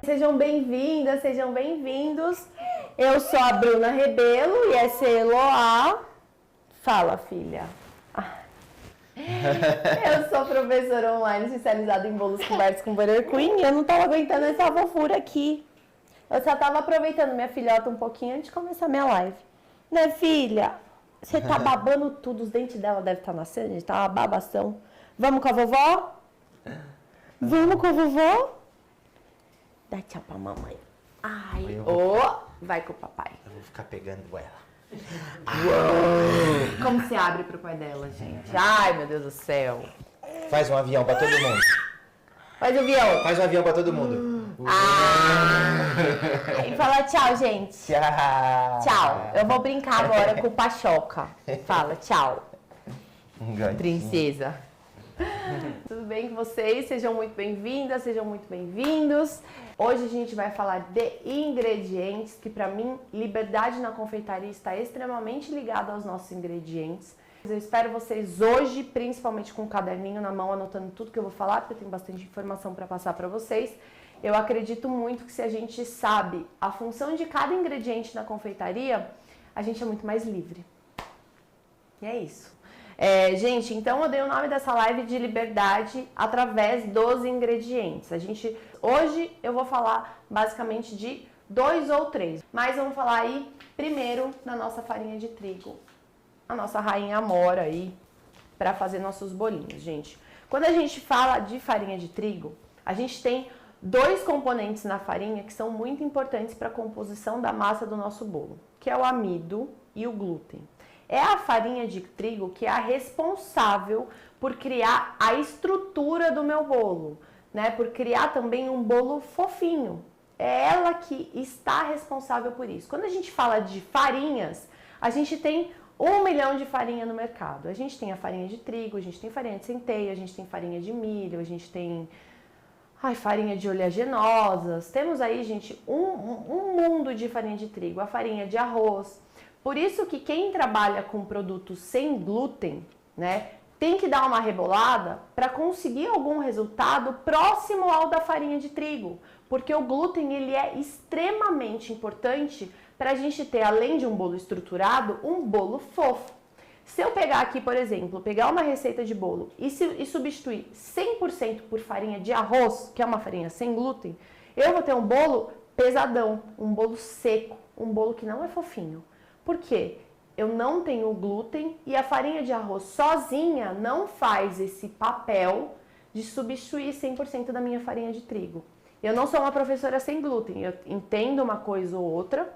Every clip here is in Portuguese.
Sejam bem-vindas, sejam bem-vindos. Eu sou a Bruna Rebelo e essa é a Eloá. Fala, filha. Eu sou professora online especializada em bolos cobertos com Butter Queen e eu não tava aguentando essa fofura aqui. Eu só tava aproveitando minha filhota um pouquinho antes de começar minha live. Né, filha? Você tá babando tudo, os dentes dela devem estar nascendo, gente, tá uma babação. Vamos com a vovó? Vamos com a vovó? Dá tchau pra mamãe. Ai, vai com o papai. Eu vou ficar pegando ela. Como se abre pro pai dela, gente? Ai, meu Deus do céu. Faz um avião pra todo mundo. Faz o avião. Faz um avião pra todo mundo. E fala tchau, gente. Tchau. Tchau. Eu vou brincar agora com o Pachoca. Fala tchau. Princesa. Tudo bem com vocês? Sejam muito bem-vindas, sejam muito bem-vindos. Hoje a gente vai falar de ingredientes, que para mim, liberdade na confeitaria está extremamente ligada aos nossos ingredientes. Eu espero vocês hoje, principalmente com um caderninho na mão, anotando tudo que eu vou falar, porque eu tenho bastante informação para passar para vocês. Eu acredito muito que se a gente sabe a função de cada ingrediente na confeitaria, a gente é muito mais livre. E é isso. Gente, então eu dei o nome dessa live de liberdade através dos ingredientes. Hoje eu vou falar basicamente de 2 ou 3, mas vamos falar aí primeiro da nossa farinha de trigo, a nossa rainha amora aí para fazer nossos bolinhos, gente. Quando a gente fala de farinha de trigo, a gente tem 2 componentes na farinha que são muito importantes para a composição da massa do nosso bolo, que é o amido e o glúten. É a farinha de trigo que é a responsável por criar a estrutura do meu bolo, né? Por criar também um bolo fofinho. É ela que está responsável por isso. Quando a gente fala de farinhas, a gente tem 1 milhão de farinha no mercado. A gente tem a farinha de trigo, a gente tem farinha de centeio, a gente tem farinha de milho, a gente tem farinha de oleaginosas. Temos aí, gente, um mundo de farinha de trigo, a farinha de arroz. Por isso que quem trabalha com produtos sem glúten, né, tem que dar uma rebolada para conseguir algum resultado próximo ao da farinha de trigo. Porque o glúten ele é extremamente importante para a gente ter, além de um bolo estruturado, um bolo fofo. Se eu pegar aqui, por exemplo, pegar uma receita de bolo e substituir 100% por farinha de arroz, que é uma farinha sem glúten, eu vou ter um bolo pesadão, um bolo seco, um bolo que não é fofinho. Por quê? Eu não tenho glúten e a farinha de arroz sozinha não faz esse papel de substituir 100% da minha farinha de trigo. Eu não sou uma professora sem glúten, eu entendo uma coisa ou outra,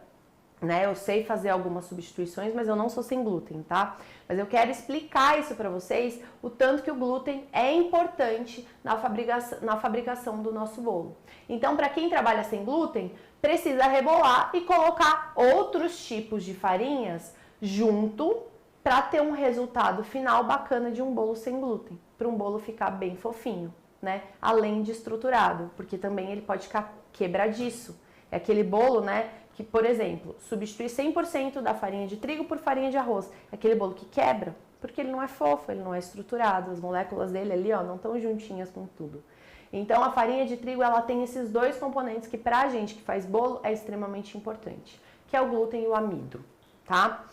né? Eu sei fazer algumas substituições, mas eu não sou sem glúten, tá? Mas eu quero explicar isso para vocês, o tanto que o glúten é importante na fabricação do nosso bolo. Então, para quem trabalha sem glúten, precisa rebolar e colocar outros tipos de farinhas junto para ter um resultado final bacana de um bolo sem glúten, para um bolo ficar bem fofinho, né? Além de estruturado, porque também ele pode ficar quebradiço. É aquele bolo, né, que, por exemplo, substitui 100% da farinha de trigo por farinha de arroz. É aquele bolo que quebra, porque ele não é fofo, ele não é estruturado, as moléculas dele ali, ó, não estão juntinhas com tudo. Então, a farinha de trigo, ela tem esses 2 componentes que pra gente que faz bolo é extremamente importante, que é o glúten e o amido, tá?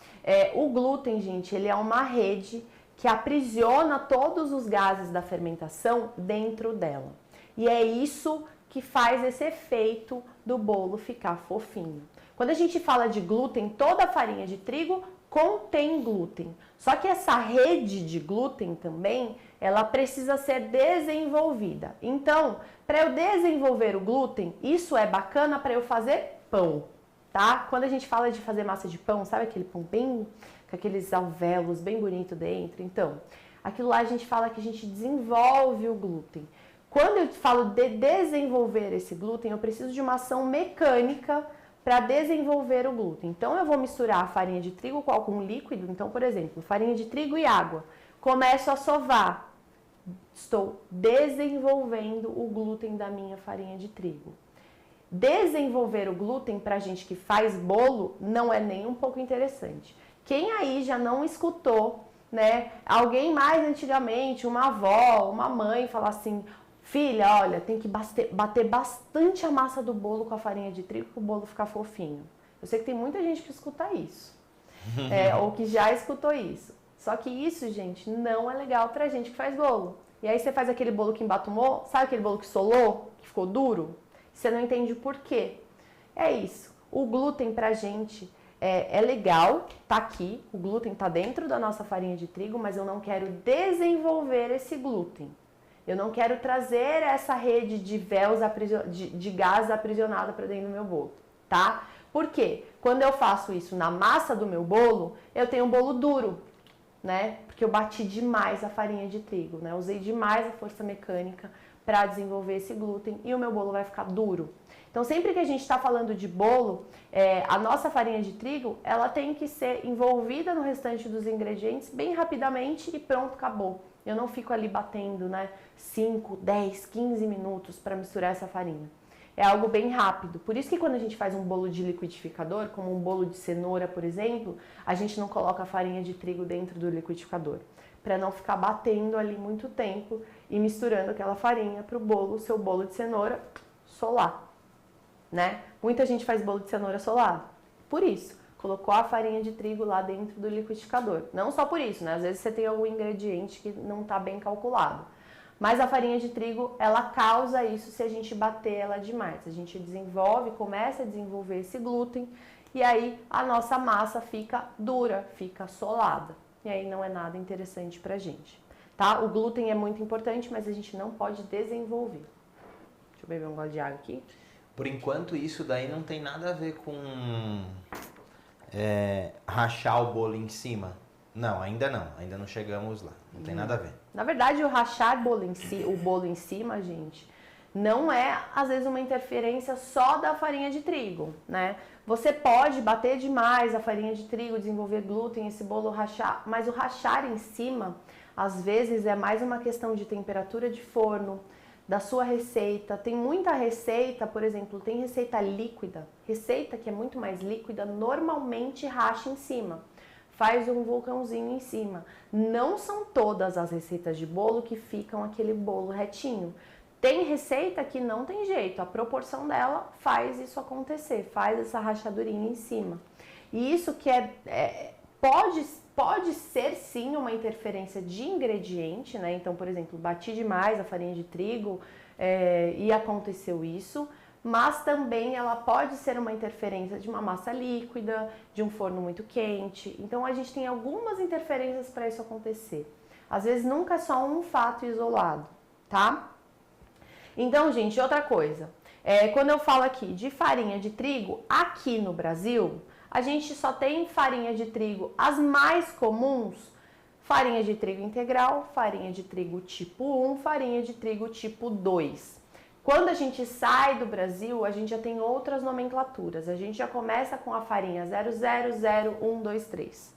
O glúten, gente, ele é uma rede que aprisiona todos os gases da fermentação dentro dela. E é isso que faz esse efeito do bolo ficar fofinho. Quando a gente fala de glúten, toda a farinha de trigo contém glúten. Só que essa rede de glúten também, ela precisa ser desenvolvida. Então, para eu desenvolver o glúten, isso é bacana para eu fazer pão, tá? Quando a gente fala de fazer massa de pão, sabe aquele pão bem com aqueles alvéolos bem bonito dentro? Então, aquilo lá a gente fala que a gente desenvolve o glúten. Quando eu falo de desenvolver esse glúten, eu preciso de uma ação mecânica para desenvolver o glúten. Então, eu vou misturar a farinha de trigo com algum líquido. Então, por exemplo, farinha de trigo e água. Começo a sovar. Estou desenvolvendo o glúten da minha farinha de trigo. Desenvolver o glúten para gente que faz bolo não é nem um pouco interessante. Quem aí já não escutou né? Alguém mais antigamente, uma avó, uma mãe, falar assim: filha, olha, tem que bater bastante a massa do bolo com a farinha de trigo para o bolo ficar fofinho. Eu sei que tem muita gente que escuta isso, ou que já escutou isso. Só que isso, gente, não é legal pra gente que faz bolo. E aí você faz aquele bolo que embatumou, sabe aquele bolo que solou, que ficou duro? Você não entende o porquê. É isso. O glúten pra gente é legal, tá aqui, o glúten tá dentro da nossa farinha de trigo, mas eu não quero desenvolver esse glúten. Eu não quero trazer essa rede de véus, de gás aprisionada para dentro do meu bolo, tá? Por quê? Quando eu faço isso na massa do meu bolo, eu tenho um bolo duro, né? Porque eu bati demais a farinha de trigo, né? Usei demais a força mecânica para desenvolver esse glúten e o meu bolo vai ficar duro. Então, sempre que a gente está falando de bolo, a nossa farinha de trigo, ela tem que ser envolvida no restante dos ingredientes bem rapidamente e pronto, acabou. Eu não fico ali batendo, né, 5, 10, 15 minutos para misturar essa farinha. É algo bem rápido. Por isso que quando a gente faz um bolo de liquidificador, como um bolo de cenoura, por exemplo, a gente não coloca a farinha de trigo dentro do liquidificador, para não ficar batendo ali muito tempo e misturando aquela farinha para o bolo, o seu bolo de cenoura solar, né? Muita gente faz bolo de cenoura solado. Por isso, colocou a farinha de trigo lá dentro do liquidificador. Não só por isso, né? Às vezes você tem algum ingrediente que não está bem calculado. Mas a farinha de trigo, ela causa isso se a gente bater ela demais. A gente desenvolve, começa a desenvolver esse glúten e aí a nossa massa fica dura, fica solada. E aí não é nada interessante pra gente, tá? O glúten é muito importante, mas a gente não pode desenvolver. Deixa eu beber um gole de água aqui. Por enquanto, isso daí não tem nada a ver com rachar o bolo em cima. Não, ainda não chegamos lá, não tem nada a ver. Na verdade, o rachar o bolo em cima, gente, não é, às vezes, uma interferência só da farinha de trigo, né? Você pode bater demais a farinha de trigo, desenvolver glúten, esse bolo rachar, mas o rachar em cima, às vezes, é mais uma questão de temperatura de forno, da sua receita. Tem muita receita, por exemplo, tem receita líquida, receita que é muito mais líquida, normalmente racha em cima. Faz um vulcãozinho em cima. Não são todas as receitas de bolo que ficam aquele bolo retinho. Tem receita que não tem jeito, a proporção dela faz isso acontecer, faz essa rachadurinha em cima. E isso que pode ser sim uma interferência de ingrediente, né? Então, por exemplo, bati demais a farinha de trigo e aconteceu isso. Mas também ela pode ser uma interferência de uma massa líquida, de um forno muito quente. Então a gente tem algumas interferências para isso acontecer. Às vezes nunca é só um fato isolado, tá? Então, gente, outra coisa. Quando eu falo aqui de farinha de trigo, aqui no Brasil, a gente só tem farinha de trigo, as mais comuns, farinha de trigo integral, farinha de trigo tipo 1, farinha de trigo tipo 2. Quando a gente sai do Brasil, a gente já tem outras nomenclaturas. A gente já começa com a farinha 000123.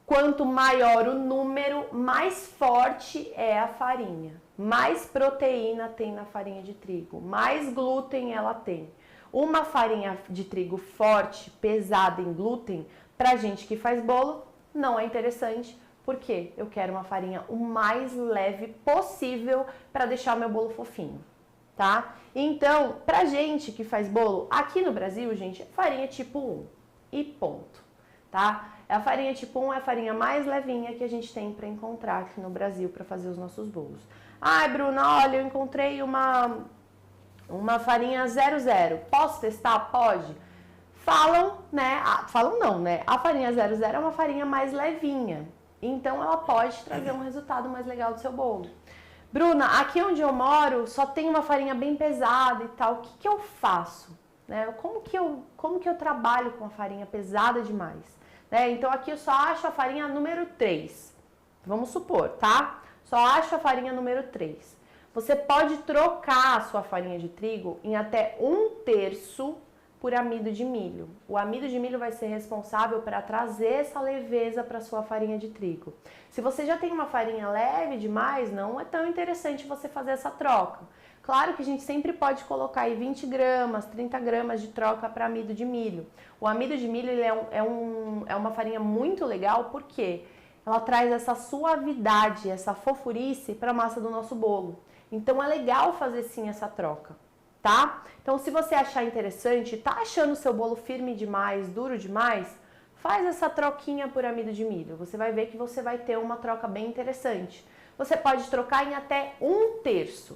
Quanto maior o número, mais forte é a farinha. Mais proteína tem na farinha de trigo, mais glúten ela tem. Uma farinha de trigo forte, pesada em glúten, pra gente que faz bolo, não é interessante. Porque eu quero uma farinha o mais leve possível para deixar o meu bolo fofinho. Tá? Então, pra gente que faz bolo, aqui no Brasil, gente, é farinha tipo 1 e ponto, tá? A farinha tipo 1 é a farinha mais levinha que a gente tem para encontrar aqui no Brasil para fazer os nossos bolos. Ai, Bruna, olha, eu encontrei uma farinha 00, posso testar? Pode. Falam, né? Falam não, né? A farinha 00 é uma farinha mais levinha, então ela pode trazer um resultado mais legal do seu bolo. Bruna, aqui onde eu moro só tem uma farinha bem pesada e tal, o que eu faço? Né? Como que eu trabalho com a farinha pesada demais? Né? Então aqui eu só acho a farinha número 3, vamos supor, tá? Só acho a farinha número 3. Você pode trocar a sua farinha de trigo em até 1/3 por amido de milho. O amido de milho vai ser responsável para trazer essa leveza para a sua farinha de trigo. Se você já tem uma farinha leve demais, não é tão interessante você fazer essa troca. Claro que a gente sempre pode colocar aí 20 gramas, 30 gramas de troca para amido de milho. O amido de milho ele é uma farinha muito legal porque ela traz essa suavidade, essa fofurice para a massa do nosso bolo. Então é legal fazer sim essa troca, tá? Então se você achar interessante, tá achando o seu bolo firme demais, duro demais, faz essa troquinha por amido de milho. Você vai ver que você vai ter uma troca bem interessante. Você pode trocar em até 1/3,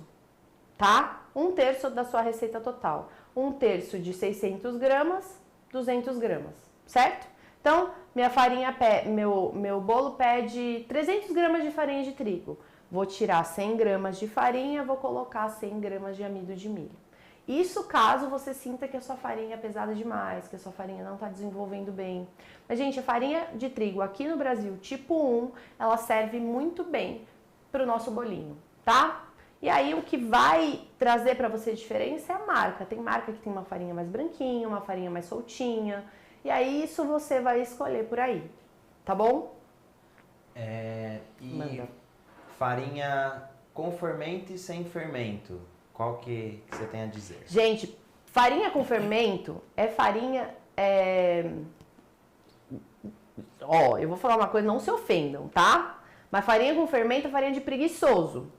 tá? 1/3 da sua receita total. 1/3 de 600 gramas, 200 gramas, certo? Então, meu bolo pede 300 gramas de farinha de trigo. Vou tirar 100 gramas de farinha, vou colocar 100 gramas de amido de milho. Isso caso você sinta que a sua farinha é pesada demais, que a sua farinha não está desenvolvendo bem. Mas, gente, a farinha de trigo aqui no Brasil, tipo 1, ela serve muito bem para o nosso bolinho, tá? E aí, o que vai trazer para você diferença é a marca. Tem marca que tem uma farinha mais branquinha, uma farinha mais soltinha. E aí, isso você vai escolher por aí, tá bom? Manda. Farinha com fermento e sem fermento, qual que você tem a dizer? Gente, farinha com fermento é farinha... Ó, eu vou falar uma coisa, não se ofendam, tá? Mas farinha com fermento é farinha de preguiçoso.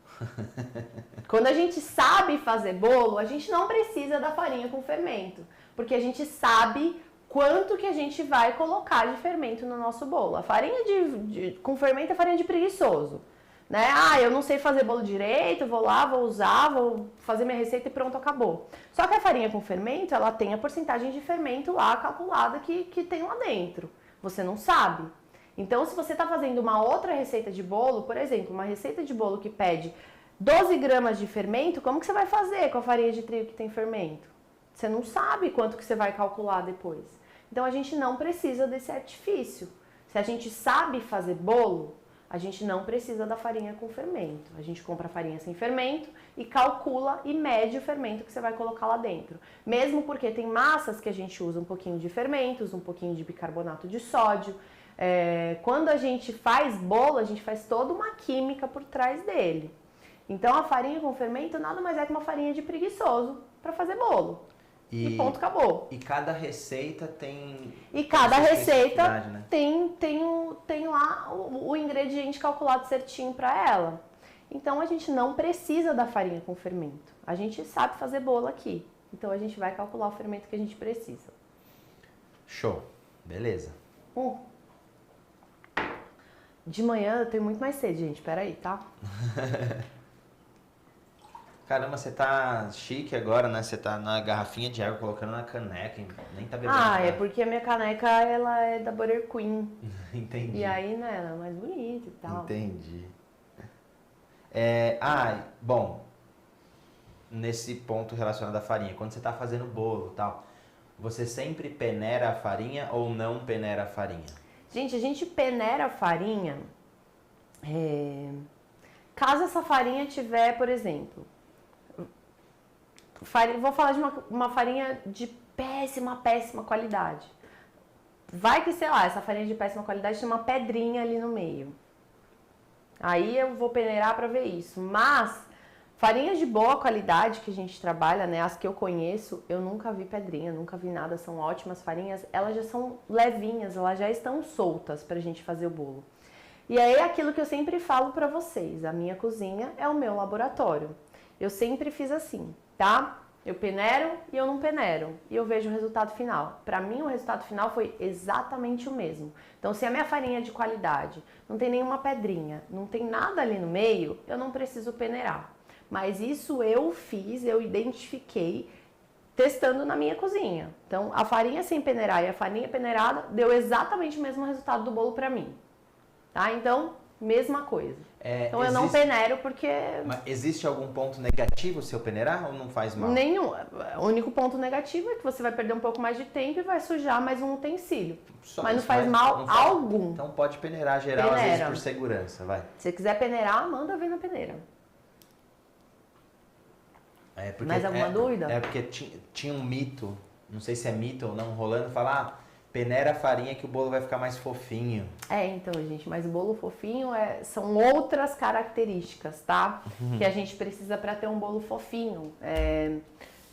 Quando a gente sabe fazer bolo, a gente não precisa da farinha com fermento, porque a gente sabe quanto que a gente vai colocar de fermento no nosso bolo. A farinha com fermento é farinha de preguiçoso, né? Ah, eu não sei fazer bolo direito, vou lá, vou usar, vou fazer minha receita e pronto, acabou. Só que a farinha com fermento, ela tem a porcentagem de fermento lá calculada que tem lá dentro. Você não sabe. Então, se você está fazendo uma outra receita de bolo, por exemplo, uma receita de bolo que pede 12 gramas de fermento, como que você vai fazer com a farinha de trigo que tem fermento? Você não sabe quanto que você vai calcular depois. Então, a gente não precisa desse artifício. Se a gente sabe fazer bolo, a gente não precisa da farinha com fermento. A gente compra a farinha sem fermento e calcula e mede o fermento que você vai colocar lá dentro. Mesmo porque tem massas que a gente usa um pouquinho de fermentos, um pouquinho de bicarbonato de sódio. Quando a gente faz bolo, a gente faz toda uma química por trás dele. Então, a farinha com fermento nada mais é que uma farinha de preguiçoso para fazer bolo. E ponto, acabou. E cada receita tem... E cada receita né? tem lá o ingrediente calculado certinho para ela. Então, a gente não precisa da farinha com fermento. A gente sabe fazer bolo aqui. Então, a gente vai calcular o fermento que a gente precisa. Show. Beleza. De manhã eu tenho muito mais sede, gente. Peraí, tá? Caramba, você tá chique agora, né? Você tá na garrafinha de água colocando na caneca, nem tá bebendo Ah, nada. é porque a minha caneca, ela é da Butter Queen. Entendi. E aí, né, ela é mais bonita e tal. Entendi. Bom, nesse ponto relacionado à farinha, quando você tá fazendo bolo e tal, você sempre peneira a farinha ou não peneira a farinha? Gente, a gente peneira a farinha caso essa farinha tiver, por exemplo, vou falar de uma farinha de péssima qualidade. Vai que, sei lá, essa farinha de péssima qualidade tem uma pedrinha ali no meio. Aí eu vou peneirar para ver isso. Mas farinhas de boa qualidade que a gente trabalha, né, as que eu conheço, eu nunca vi pedrinha, nunca vi nada, são ótimas farinhas. Elas já são levinhas, elas já estão soltas pra gente fazer o bolo. E aí é aquilo que eu sempre falo pra vocês, a minha cozinha é o meu laboratório. Eu sempre fiz assim, tá? Eu peneiro e eu não peneiro, e eu vejo o resultado final. Pra mim, o resultado final foi exatamente o mesmo. Então, se a minha farinha é de qualidade, não tem nenhuma pedrinha, não tem nada ali no meio, eu não preciso peneirar. Mas isso eu fiz, eu identifiquei testando na minha cozinha. Então, a farinha sem peneirar e a farinha peneirada deu exatamente o mesmo resultado do bolo pra mim. Tá? Então, mesma coisa. Então, eu não peneiro porque... Mas existe algum ponto negativo se eu peneirar ou não faz mal? Nenhum. O único ponto negativo é que você vai perder um pouco mais de tempo e vai sujar mais um utensílio. Mas não faz mal algum. Então pode peneirar geral, às vezes por segurança, vai. Se você quiser peneirar, manda ver na peneira. Mais alguma dúvida? É porque tinha um mito, não sei se é mito ou não, rolando, falar, peneira a farinha que o bolo vai ficar mais fofinho. Então, gente, mas o bolo fofinho são outras características, tá? Que a gente precisa para ter um bolo fofinho.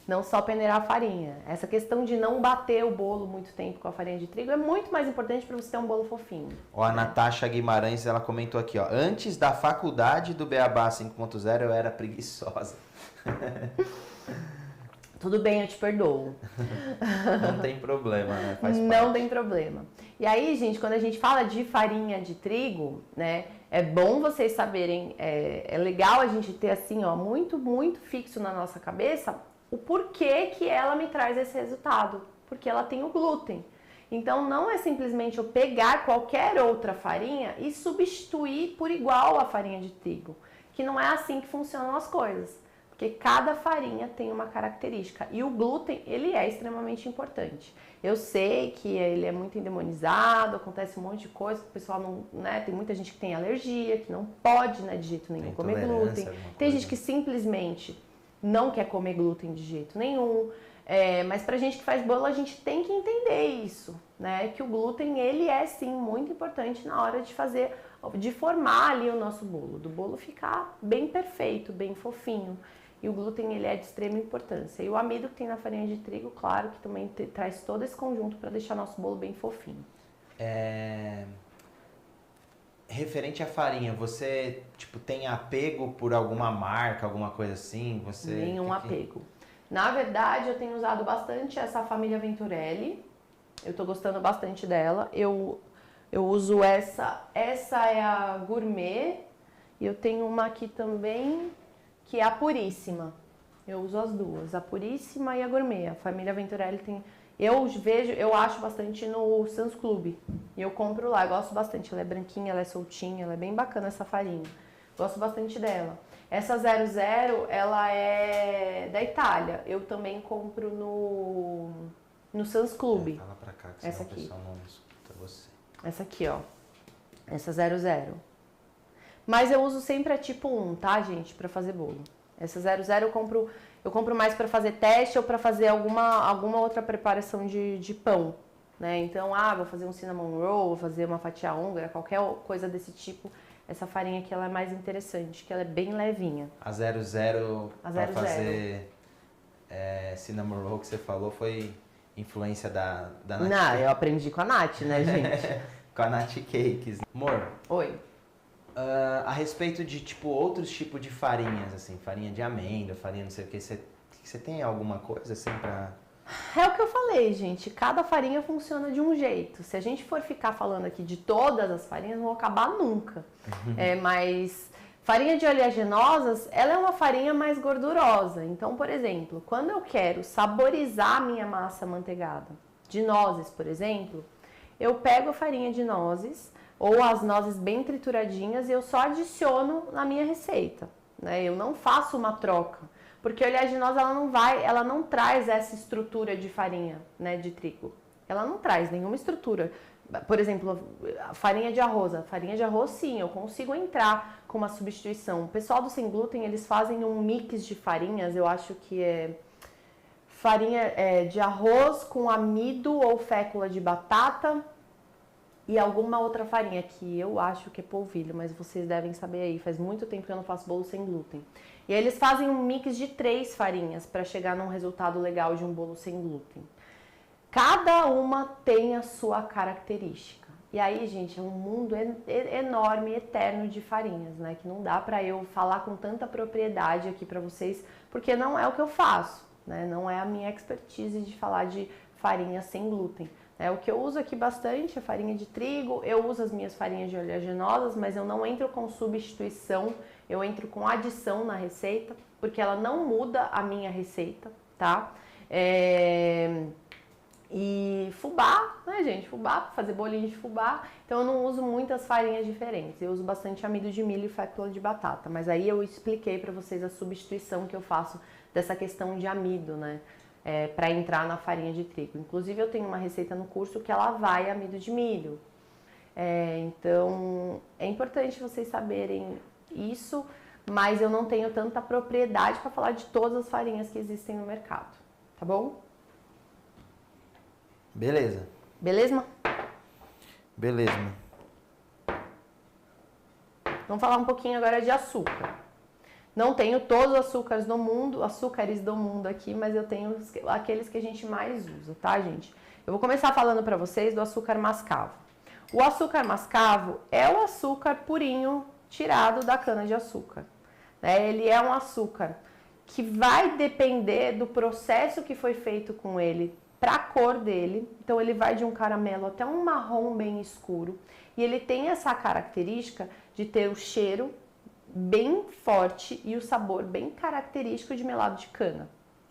Não só peneirar a farinha. Essa questão de não bater o bolo muito tempo com a farinha de trigo é muito mais importante para você ter um bolo fofinho. Ó, a Natasha Guimarães, ela comentou aqui, ó. Antes da faculdade do Beabá 5.0, eu era preguiçosa. Tudo bem, eu te perdoo. Não tem problema, né? Faz Não parte. tem problema. E aí, gente, quando a gente fala de farinha de trigo, né, é bom vocês saberem, é legal a gente ter assim, ó, muito, muito fixo na nossa cabeça o porquê que ela me traz esse resultado. Porque ela tem o glúten. Então, não é simplesmente eu pegar qualquer outra farinha e substituir por igual a farinha de trigo. Que não é assim que funcionam as coisas. Porque cada farinha tem uma característica e o glúten, ele é extremamente importante. Eu sei que ele é muito endemonizado, acontece um monte de coisa, o pessoal não, né, tem muita gente que tem alergia, que não pode, né, de jeito nenhum comer glúten. Tem gente que simplesmente não quer comer glúten de jeito nenhum. Mas pra gente que faz bolo, a gente tem que entender isso, né, que o glúten, ele é sim muito importante na hora de formar ali o nosso bolo, do bolo ficar bem perfeito, bem fofinho. E o glúten, ele é de extrema importância. E o amido que tem na farinha de trigo, claro, que também traz todo esse conjunto para deixar nosso bolo bem fofinho. Referente à farinha, você tipo tem apego por alguma marca, alguma coisa assim? Nenhum apego. Na verdade, eu tenho usado bastante essa família Venturelli. Eu tô gostando bastante dela. Eu uso essa é a Gourmet. E eu tenho uma aqui também, que é a Puríssima. Eu uso as duas, a Puríssima e a Gourmet. A família Venturelli tem... Eu acho bastante no Sam's Club. E eu compro lá, eu gosto bastante. Ela é branquinha, ela é soltinha, ela é bem bacana essa farinha. Gosto bastante dela. Essa 00, ela é da Itália. Eu também compro no Sam's Club. Fala pra cá, que essa senão aqui. O pessoal não escuta você. Essa aqui, ó. Essa 00. Mas eu uso sempre a tipo 1, tá, gente? Pra fazer bolo. Essa 00 eu compro mais pra fazer teste ou pra fazer alguma outra preparação de pão, né? Então, vou fazer um cinnamon roll, vou fazer uma fatia húngara, qualquer coisa desse tipo. Essa farinha aqui, ela é mais interessante, que ela é bem levinha. A 00 pra fazer cinnamon roll que você falou foi influência da Nath. Não, eu aprendi com a Nath, né, gente? Com a Nath Cakes. Amor. Oi. A respeito de tipo outros tipos de farinhas, assim, farinha de amêndoa, farinha não sei o que, você tem alguma coisa assim pra... É o que eu falei, gente. Cada farinha funciona de um jeito. Se a gente for ficar falando aqui de todas as farinhas, não vão acabar nunca. Mas farinha de oleaginosas, ela é uma farinha mais gordurosa. Então, por exemplo, quando eu quero saborizar a minha massa amanteigada, de nozes, por exemplo, eu pego a farinha de nozes ou as nozes bem trituradinhas e eu só adiciono na minha receita, né? Eu não faço uma troca. Porque a oleaginosa, ela não traz essa estrutura de farinha, né, de trigo. Ela não traz nenhuma estrutura. Por exemplo, a farinha de arroz, sim, eu consigo entrar com uma substituição. O pessoal do Sem Glúten, eles fazem um mix de farinhas, eu acho que é farinha de arroz com amido ou fécula de batata e alguma outra farinha que eu acho que é polvilho, mas vocês devem saber aí, faz muito tempo que eu não faço bolo sem glúten. E aí eles fazem um mix de 3 farinhas para chegar num resultado legal de um bolo sem glúten. Cada uma tem a sua característica. E aí, gente, é um mundo enorme, eterno de farinhas, né? Que não dá para eu falar com tanta propriedade aqui para vocês, porque não é o que eu faço, né? Não é a minha expertise de falar de farinha sem glúten. O que eu uso aqui bastante é farinha de trigo, eu uso as minhas farinhas de oleaginosas, mas eu não entro com substituição, eu entro com adição na receita, porque ela não muda a minha receita, tá? E fubá, né, gente? Fubá, pra fazer bolinho de fubá, então eu não uso muitas farinhas diferentes, eu uso bastante amido de milho e fécula de batata, mas aí eu expliquei pra vocês a substituição que eu faço dessa questão de amido, né? Para entrar na farinha de trigo. Inclusive eu tenho uma receita no curso que ela vai amido de milho. Então é importante vocês saberem isso, mas eu não tenho tanta propriedade para falar de todas as farinhas que existem no mercado, tá bom? Beleza. Beleza? Beleza. Vamos falar um pouquinho agora de açúcar. Não tenho todos os açúcares do mundo aqui, mas eu tenho aqueles que a gente mais usa, tá, gente? Eu vou começar falando para vocês do açúcar mascavo. O açúcar mascavo é o açúcar purinho tirado da cana-de-açúcar, né? Ele é um açúcar que vai depender do processo que foi feito com ele para a cor dele. Então ele vai de um caramelo até um marrom bem escuro e ele tem essa característica de ter o cheiro bem forte e o sabor bem característico de melado de cana,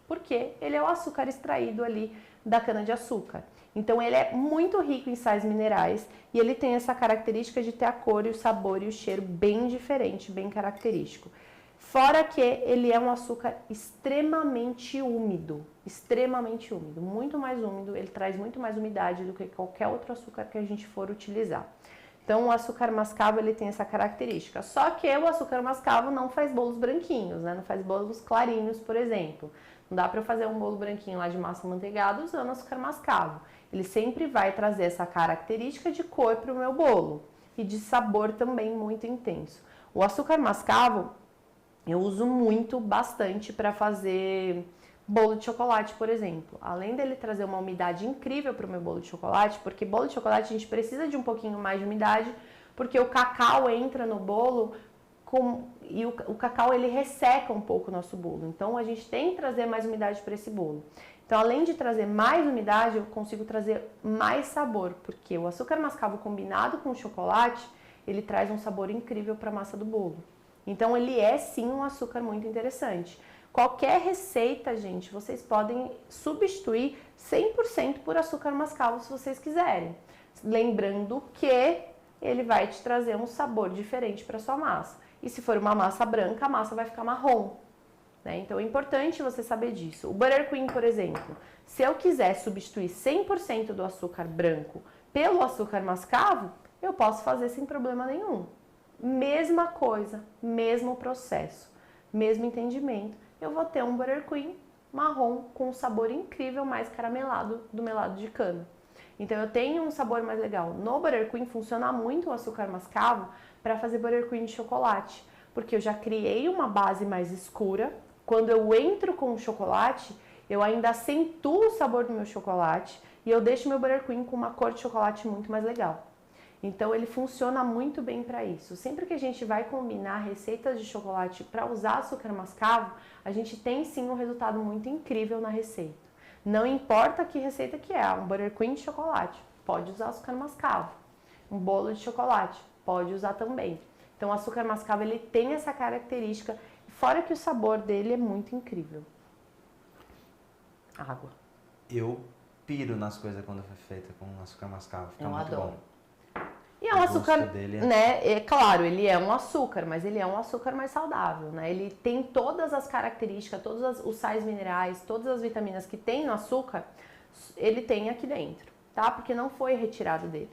porque ele é o açúcar extraído ali da cana-de-açúcar. Então ele é muito rico em sais minerais e ele tem essa característica de ter a cor e o sabor e o cheiro bem diferente, bem característico. Fora que ele é um açúcar extremamente úmido, muito mais úmido, ele traz muito mais umidade do que qualquer outro açúcar que a gente for utilizar. Então o açúcar mascavo ele tem essa característica, só que o açúcar mascavo não faz bolos branquinhos, né? Não faz bolos clarinhos, por exemplo. Não dá para eu fazer um bolo branquinho lá de massa amanteigada usando açúcar mascavo. Ele sempre vai trazer essa característica de cor para o meu bolo e de sabor também muito intenso. O açúcar mascavo eu uso bastante para fazer bolo de chocolate, por exemplo. Além dele trazer uma umidade incrível para o meu bolo de chocolate, porque bolo de chocolate a gente precisa de um pouquinho mais de umidade, porque o cacau entra no bolo e o cacau ele resseca um pouco o nosso bolo. Então a gente tem que trazer mais umidade para esse bolo. Então além de trazer mais umidade, eu consigo trazer mais sabor, porque o açúcar mascavo combinado com o chocolate, ele traz um sabor incrível para a massa do bolo. Então ele é sim um açúcar muito interessante. Qualquer receita, gente, vocês podem substituir 100% por açúcar mascavo se vocês quiserem. Lembrando que ele vai te trazer um sabor diferente para sua massa. E se for uma massa branca, a massa vai ficar marrom, né? Então é importante você saber disso. O Buttercream, por exemplo, se eu quiser substituir 100% do açúcar branco pelo açúcar mascavo, eu posso fazer sem problema nenhum. Mesma coisa, mesmo processo, mesmo entendimento. Eu vou ter um Buttercream marrom com um sabor incrível, mais caramelado do melado de cana. Então eu tenho um sabor mais legal. No Buttercream funciona muito o açúcar mascavo para fazer Buttercream de chocolate, porque eu já criei uma base mais escura. Quando eu entro com o chocolate, eu ainda acentuo o sabor do meu chocolate e eu deixo meu Buttercream com uma cor de chocolate muito mais legal. Então ele funciona muito bem para isso. Sempre que a gente vai combinar receitas de chocolate para usar açúcar mascavo, a gente tem sim um resultado muito incrível na receita. Não importa que receita que é, um Buttercream de chocolate, pode usar açúcar mascavo. Um bolo de chocolate, pode usar também. Então o açúcar mascavo ele tem essa característica, fora que o sabor dele é muito incrível. Água. Eu piro nas coisas quando foi feita com açúcar mascavo, fica muito adoro. bom. E é um açúcar, dele né? É claro, ele é um açúcar, mas ele é um açúcar mais saudável, né? Ele tem todas as características, todos os sais minerais, todas as vitaminas que tem no açúcar, ele tem aqui dentro, tá? Porque não foi retirado dele.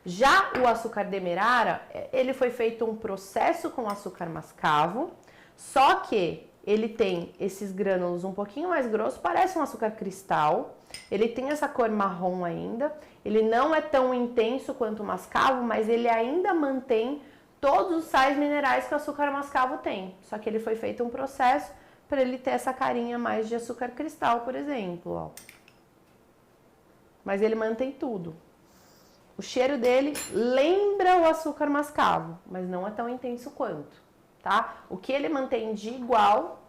Já o açúcar demerara, ele foi feito um processo com açúcar mascavo, só que ele tem esses grânulos um pouquinho mais grossos, parece um açúcar cristal. Ele tem essa cor marrom ainda. Ele não é tão intenso quanto o mascavo, mas ele ainda mantém todos os sais minerais que o açúcar mascavo tem. Só que ele foi feito um processo para ele ter essa carinha mais de açúcar cristal, por exemplo, ó. Mas ele mantém tudo. O cheiro dele lembra o açúcar mascavo, mas não é tão intenso quanto, tá? O que ele mantém de igual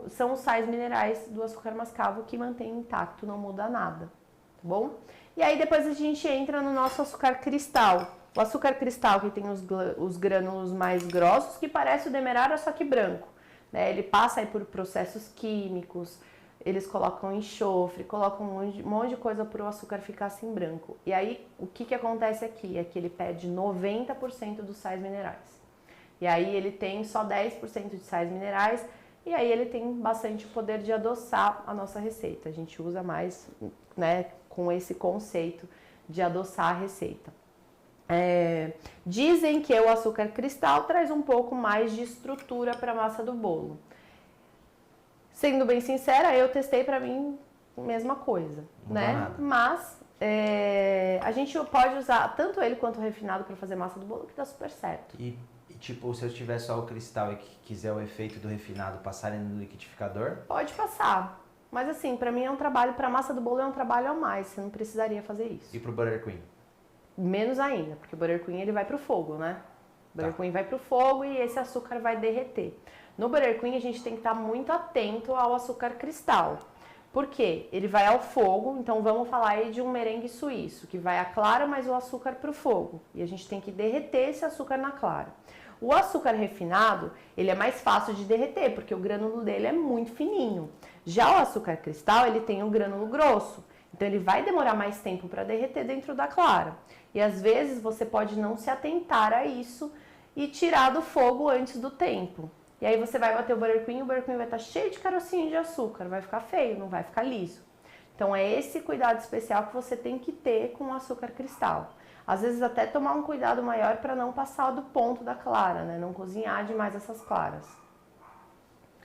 são os sais minerais do açúcar mascavo que mantém intacto, não muda nada, tá bom? E aí depois a gente entra no nosso açúcar cristal. O açúcar cristal que tem os grânulos mais grossos, que parece o demerara, só que branco, né? Ele passa aí por processos químicos, eles colocam enxofre, colocam um monte de coisa para o açúcar ficar assim branco. E aí o que acontece aqui? É que ele perde 90% dos sais minerais. E aí ele tem só 10% de sais minerais, e aí ele tem bastante poder de adoçar a nossa receita. A gente usa mais, né, com esse conceito de adoçar a receita. Dizem que o açúcar cristal traz um pouco mais de estrutura para a massa do bolo. Sendo bem sincera, eu testei para mim a mesma coisa, né? Mas a gente pode usar tanto ele quanto o refinado para fazer massa do bolo, que dá super certo. E tipo, se eu tiver só o cristal e quiser o efeito do refinado, passar ele no liquidificador? Pode passar. Mas assim, pra mim é um trabalho, pra massa do bolo é um trabalho a mais, você não precisaria fazer isso. E pro Buttercream? Menos ainda, porque o Buttercream ele vai pro fogo, né? O Buttercream vai pro fogo e esse açúcar vai derreter. No Buttercream a gente tem que estar muito atento ao açúcar cristal. Por quê? Ele vai ao fogo, então vamos falar aí de um merengue suíço, que vai a clara mais o açúcar pro fogo. E a gente tem que derreter esse açúcar na clara. O açúcar refinado, ele é mais fácil de derreter, porque o grânulo dele é muito fininho. Já o açúcar cristal, ele tem um grânulo grosso, então ele vai demorar mais tempo para derreter dentro da clara. E às vezes você pode não se atentar a isso e tirar do fogo antes do tempo. E aí você vai bater o Buttercream vai estar cheio de carocinho de açúcar, vai ficar feio, não vai ficar liso. Então é esse cuidado especial que você tem que ter com o açúcar cristal. Às vezes até tomar um cuidado maior para não passar do ponto da clara, né? Não cozinhar demais essas claras.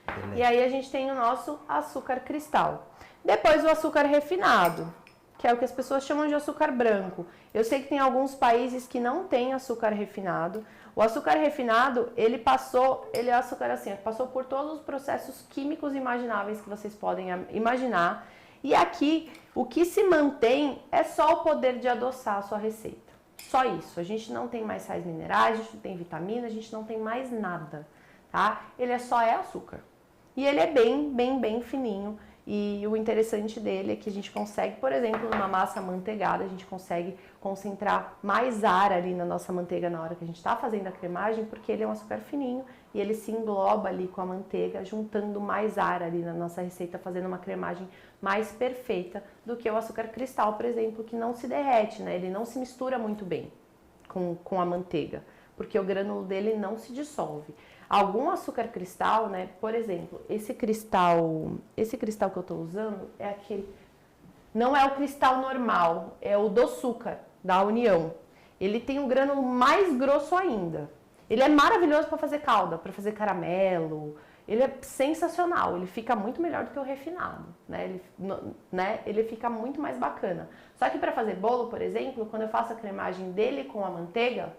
Beleza. E aí a gente tem o nosso açúcar cristal. Depois o açúcar refinado, que é o que as pessoas chamam de açúcar branco. Eu sei que tem alguns países que não tem açúcar refinado. O açúcar refinado, ele é açúcar assim, passou por todos os processos químicos imagináveis que vocês podem imaginar. E aqui, o que se mantém é só o poder de adoçar a sua receita. Só isso. A gente não tem mais sais minerais, a gente não tem vitamina, a gente não tem mais nada, tá? Ele só é açúcar. E ele é bem fininho. E o interessante dele é que a gente consegue, por exemplo, numa massa amanteigada, a gente consegue concentrar mais ar ali na nossa manteiga na hora que a gente está fazendo a cremagem, porque ele é um açúcar fininho e ele se engloba ali com a manteiga, juntando mais ar ali na nossa receita, fazendo uma cremagem mais perfeita do que o açúcar cristal, por exemplo, que não se derrete, né? Ele não se mistura muito bem com a manteiga, porque o grânulo dele não se dissolve. Algum açúcar cristal, né? Por exemplo, esse cristal que eu estou usando é aquele, não é o cristal normal, é o do açúcar da União. Ele tem um grânulo mais grosso ainda. Ele é maravilhoso para fazer calda, para fazer caramelo. Ele é sensacional, ele fica muito melhor do que o refinado, né? Ele fica muito mais bacana. Só que para fazer bolo, por exemplo, quando eu faço a cremagem dele com a manteiga,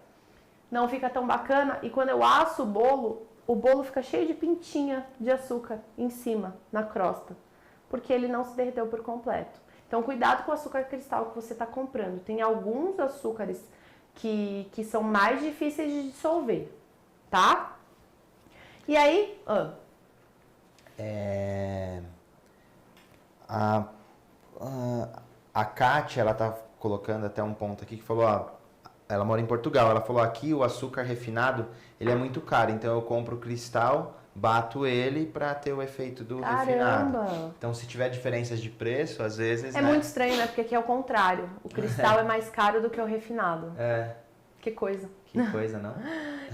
não fica tão bacana, e quando eu asso o bolo fica cheio de pintinha de açúcar em cima, na crosta, porque ele não se derreteu por completo. Então cuidado com o açúcar cristal que você está comprando. Tem alguns açúcares que são mais difíceis de dissolver, tá? E aí... A Kátia, ela tá colocando até um ponto aqui que falou, ó, ela mora em Portugal, ela falou aqui o açúcar refinado, ele é muito caro, então eu compro o cristal, bato ele para ter o efeito do refinado. Então se tiver diferenças de preço, às vezes... É, né? Muito estranho, né? Porque aqui é o contrário, o cristal é mais caro do que o refinado. É. Que coisa. Que coisa, não?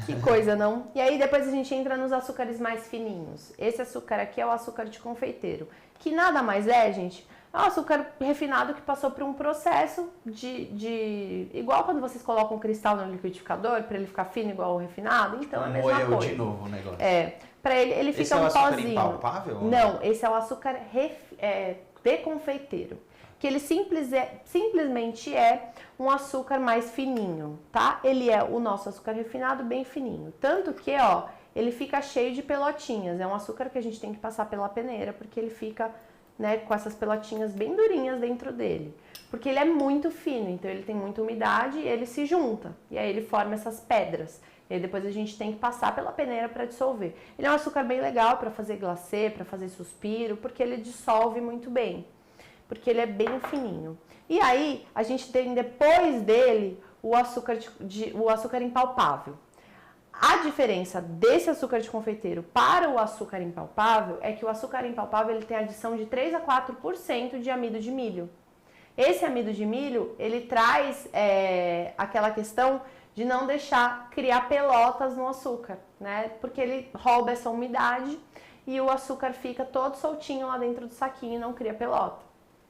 Que coisa, não? E aí depois a gente entra nos açúcares mais fininhos. Esse açúcar aqui é o açúcar de confeiteiro, que nada mais é, gente... É um açúcar refinado que passou por um processo de... Igual quando vocês colocam um cristal no liquidificador para ele ficar fino igual o refinado. Então é a mesma coisa. Moeu de novo o negócio. É. Para ele fica esse um pozinho. Esse é o açúcar impalpável? Não, esse é o açúcar de confeiteiro. Que ele simplesmente é um açúcar mais fininho, tá? Ele é o nosso açúcar refinado bem fininho. Tanto que, ó, ele fica cheio de pelotinhas. É um açúcar que a gente tem que passar pela peneira porque ele fica... né, com essas pelotinhas bem durinhas dentro dele. Porque ele é muito fino, então ele tem muita umidade e ele se junta. E aí ele forma essas pedras. E aí depois a gente tem que passar pela peneira para dissolver. Ele é um açúcar bem legal para fazer glacê, para fazer suspiro, porque ele dissolve muito bem. Porque ele é bem fininho. E aí a gente tem depois dele o açúcar impalpável. A diferença desse açúcar de confeiteiro para o açúcar impalpável é que o açúcar impalpável ele tem adição de 3 a 4% de amido de milho. Esse amido de milho, ele traz aquela questão de não deixar criar pelotas no açúcar, né? Porque ele rouba essa umidade e o açúcar fica todo soltinho lá dentro do saquinho e não cria pelota.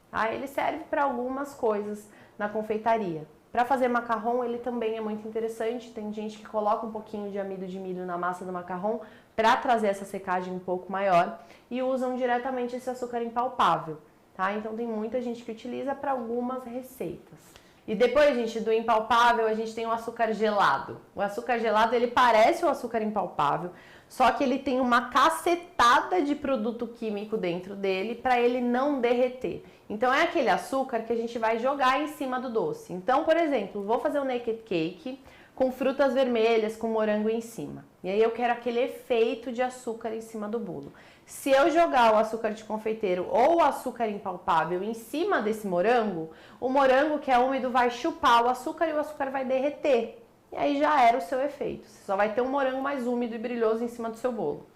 Tá? Ele serve para algumas coisas na confeitaria. Para fazer macarrão, ele também é muito interessante. Tem gente que coloca um pouquinho de amido de milho na massa do macarrão para trazer essa secagem um pouco maior e usam diretamente esse açúcar impalpável, tá? Então tem muita gente que utiliza para algumas receitas. E depois, gente, do impalpável, a gente tem o açúcar gelado. O açúcar gelado, ele parece o açúcar impalpável, só que ele tem uma cacetada de produto químico dentro dele para ele não derreter. Então, é aquele açúcar que a gente vai jogar em cima do doce. Então, por exemplo, vou fazer um naked cake com frutas vermelhas, com morango em cima. E aí eu quero aquele efeito de açúcar em cima do bolo. Se eu jogar o açúcar de confeiteiro ou o açúcar impalpável em cima desse morango, o morango que é úmido vai chupar o açúcar e o açúcar vai derreter. E aí já era o seu efeito. Você só vai ter um morango mais úmido e brilhoso em cima do seu bolo.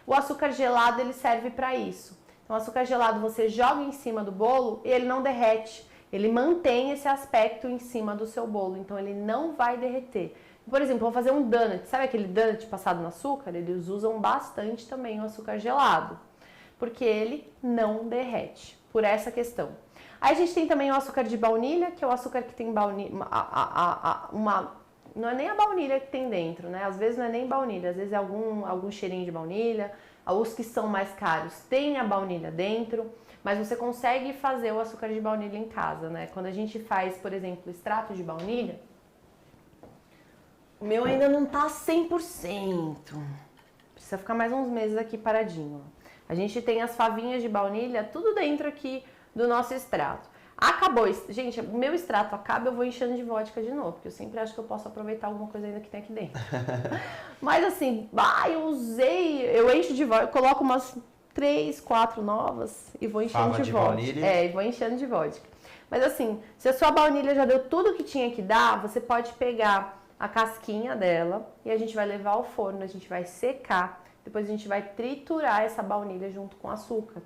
O açúcar gelado, ele serve para isso. Então, o açúcar gelado você joga em cima do bolo e ele não derrete. Ele mantém esse aspecto em cima do seu bolo, então ele não vai derreter. Por exemplo, vou fazer um donut. Sabe aquele donut passado no açúcar? Eles usam bastante também o açúcar gelado, porque ele não derrete, por essa questão. Aí a gente tem também o açúcar de baunilha, que é o açúcar que tem baunilha, não é nem a baunilha que tem dentro, né? Às vezes não é nem baunilha, às vezes é algum cheirinho de baunilha. Os que são mais caros têm a baunilha dentro, mas você consegue fazer o açúcar de baunilha em casa, né? Quando a gente faz, por exemplo, extrato de baunilha, o meu ainda não tá 100%. Precisa ficar mais uns meses aqui paradinho. A gente tem as favinhas de baunilha, tudo dentro aqui do nosso extrato. Acabou, gente, o meu extrato acaba, eu vou enchendo de vodka de novo, porque eu sempre acho que eu posso aproveitar alguma coisa ainda que tem aqui dentro. Mas assim, eu encho de vodka, eu coloco umas 3, 4 novas e vou enchendo de vodka. Baunilha. E vou enchendo de vodka. Mas assim, se a sua baunilha já deu tudo que tinha que dar, você pode pegar a casquinha dela e a gente vai levar ao forno, a gente vai secar, depois a gente vai triturar essa baunilha junto com açúcar.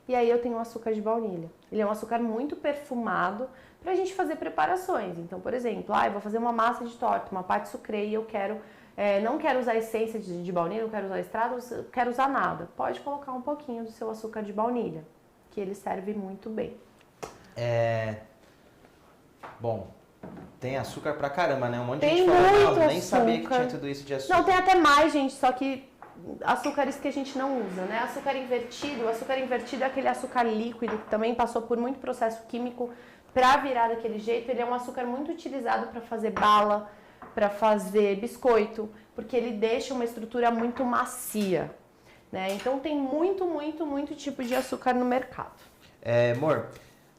E aí eu tenho o açúcar de baunilha. Ele é um açúcar muito perfumado pra gente fazer preparações. Então, por exemplo, eu vou fazer uma massa de torta, uma pâte sucrê e eu não quero usar essência de baunilha, não quero usar extrato, não quero usar nada. Pode colocar um pouquinho do seu açúcar de baunilha, que ele serve muito bem. Bom, tem açúcar pra caramba, né? Um monte de Tem gente falando, muito nem açúcar. sabia que tinha tudo isso de açúcar. Não, tem até mais, gente, só que açúcares que a gente não usa, né? Açúcar invertido é aquele açúcar líquido que também passou por muito processo químico para virar daquele jeito. Ele é um açúcar muito utilizado para fazer bala, para fazer biscoito, porque ele deixa uma estrutura muito macia, né? Então tem muito tipo de açúcar no mercado. Amor,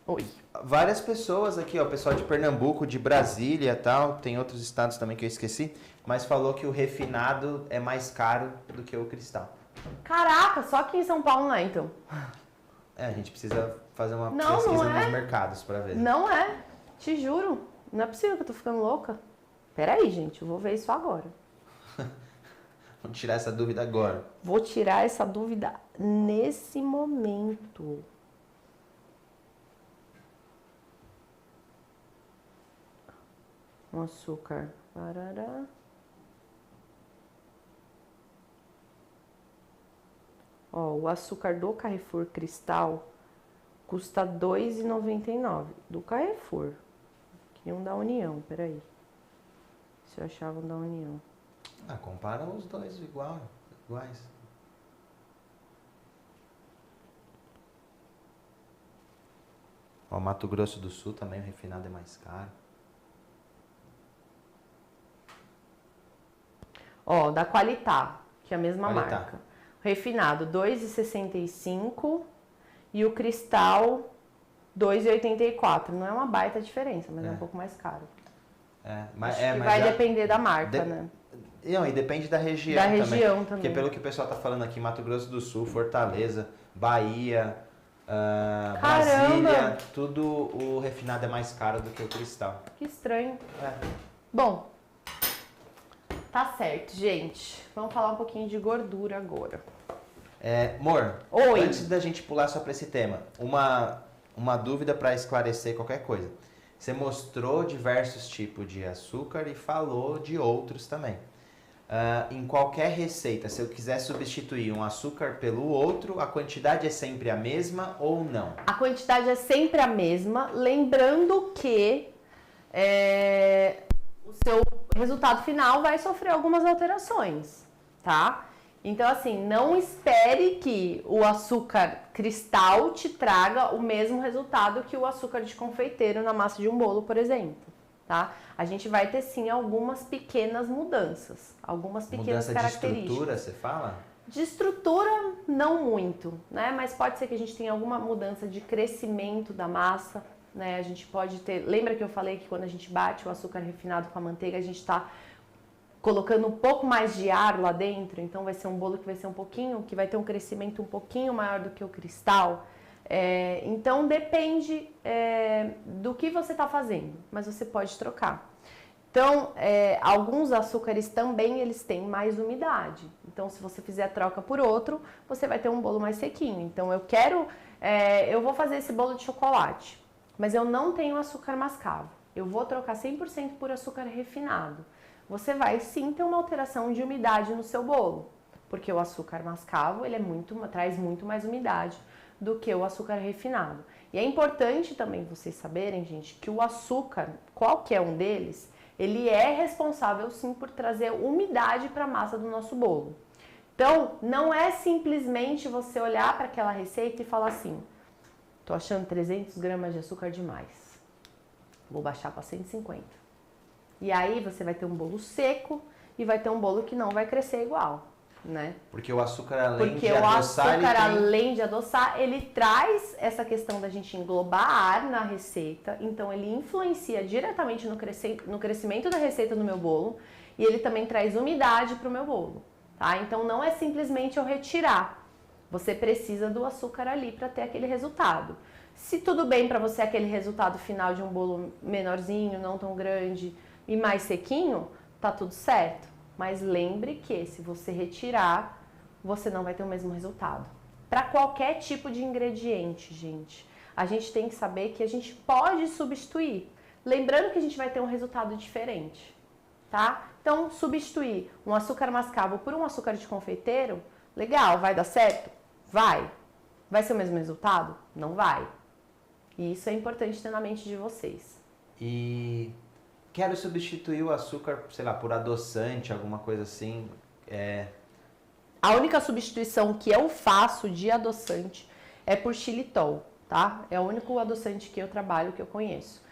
Oi. Várias pessoas aqui, ó, pessoal de Pernambuco, de Brasília e tal, tem outros estados também que eu esqueci, mas falou que o refinado é mais caro do que o cristal. Caraca, só aqui em São Paulo não é, então. A gente precisa fazer uma Não, pesquisa não é. nos mercados pra ver. Não é, te juro. Não é possível que eu tô ficando louca. Peraí, gente, eu vou ver isso agora. Vamos tirar essa dúvida agora. Vou tirar essa dúvida nesse momento. Um açúcar. Parará. Ó, o açúcar do Carrefour Cristal custa R$ 2,99. Do Carrefour. Queria um da União, peraí. Se eu achava um da União. Compara os dois iguais. Ó, Mato Grosso do Sul também, o refinado é mais caro. Ó, da Qualitá, que é a mesma Qualitá. marca. O refinado, R$ 2,65 e o Cristal, R$ 2,84. Não é uma baita diferença, mas é um pouco mais caro. Mas vai depender da marca, né? Não, e depende da região Da também. região também. Porque pelo que o pessoal tá falando aqui, Mato Grosso do Sul, Fortaleza, Bahia, Brasília, tudo o refinado é mais caro do que o cristal. Que estranho. Bom, tá certo, gente. Vamos falar um pouquinho de gordura agora. Amor, Oi. Antes da gente pular só para esse tema, uma dúvida para esclarecer qualquer coisa. Você mostrou diversos tipos de açúcar e falou de outros também. Em qualquer receita, se eu quiser substituir um açúcar pelo outro, a quantidade é sempre a mesma ou não? A quantidade é sempre a mesma, lembrando que o seu resultado final vai sofrer algumas alterações, tá? Então, assim, não espere que o açúcar cristal te traga o mesmo resultado que o açúcar de confeiteiro na massa de um bolo, por exemplo. tá? A gente vai ter sim algumas pequenas mudanças, algumas pequenas características. Mudança de estrutura, você fala? De estrutura, não muito, né? Mas pode ser que a gente tenha alguma mudança de crescimento da massa, né? A gente pode ter... Lembra que eu falei que quando a gente bate o açúcar refinado com a manteiga, a gente está colocando um pouco mais de ar lá dentro? Então vai ser um bolo que vai ser que vai ter um crescimento um pouquinho maior do que o cristal. Então depende do que você está fazendo, mas você pode trocar. Então, alguns açúcares também eles têm mais umidade. Então, se você fizer a troca por outro, você vai ter um bolo mais sequinho. Então, eu vou fazer esse bolo de chocolate, mas eu não tenho açúcar mascavo. Eu vou trocar 100% por açúcar refinado. Você vai sim ter uma alteração de umidade no seu bolo, porque o açúcar mascavo ele traz muito mais umidade do que o açúcar refinado. E é importante também vocês saberem, gente, que o açúcar, qualquer um deles, ele é responsável sim por trazer umidade para a massa do nosso bolo. Então, não é simplesmente você olhar para aquela receita e falar assim, tô achando 300 gramas de açúcar demais, vou baixar para 150. E aí você vai ter um bolo seco e vai ter um bolo que não vai crescer igual, né? Porque o açúcar, além de adoçar, ele traz essa questão da gente englobar ar na receita, então ele influencia diretamente no crescimento da receita do meu bolo e ele também traz umidade para o meu bolo, tá? Então não é simplesmente eu retirar, você precisa do açúcar ali para ter aquele resultado. Se tudo bem para você aquele resultado final de um bolo menorzinho, não tão grande e mais sequinho, tá tudo certo. Mas lembre que se você retirar, você não vai ter o mesmo resultado. Para qualquer tipo de ingrediente, gente, a gente tem que saber que a gente pode substituir. Lembrando que a gente vai ter um resultado diferente, tá? Então, substituir um açúcar mascavo por um açúcar de confeiteiro, legal, vai dar certo? Vai. Vai ser o mesmo resultado? Não vai. E isso é importante ter na mente de vocês. E... quero substituir o açúcar, sei lá, por adoçante, alguma coisa assim. A única substituição que eu faço de adoçante é por xilitol, tá? É o único adoçante que eu trabalho, que eu conheço.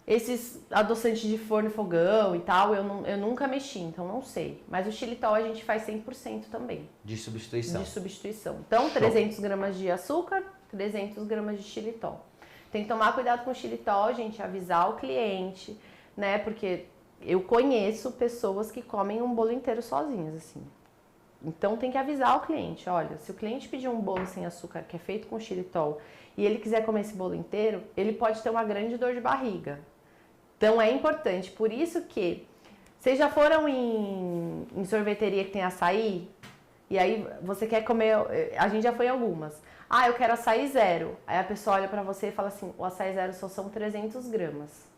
Esses adoçantes de forno e fogão e tal, eu nunca mexi, então não sei. Mas o xilitol a gente faz 100% também. De substituição. De substituição. Então, 300 gramas de açúcar, 300 gramas de xilitol. Tem que tomar cuidado com o xilitol, gente, avisar o cliente, né? Porque eu conheço pessoas que comem um bolo inteiro sozinhas, assim. Então tem que avisar o cliente, olha, se o cliente pedir um bolo sem açúcar que é feito com xilitol e ele quiser comer esse bolo inteiro, ele pode ter uma grande dor de barriga. Então é importante, por isso que vocês já foram em sorveteria que tem açaí? E aí você quer comer, a gente já foi em algumas. Ah, eu quero açaí zero. Aí a pessoa olha pra você e fala assim, o açaí zero só são 300 gramas.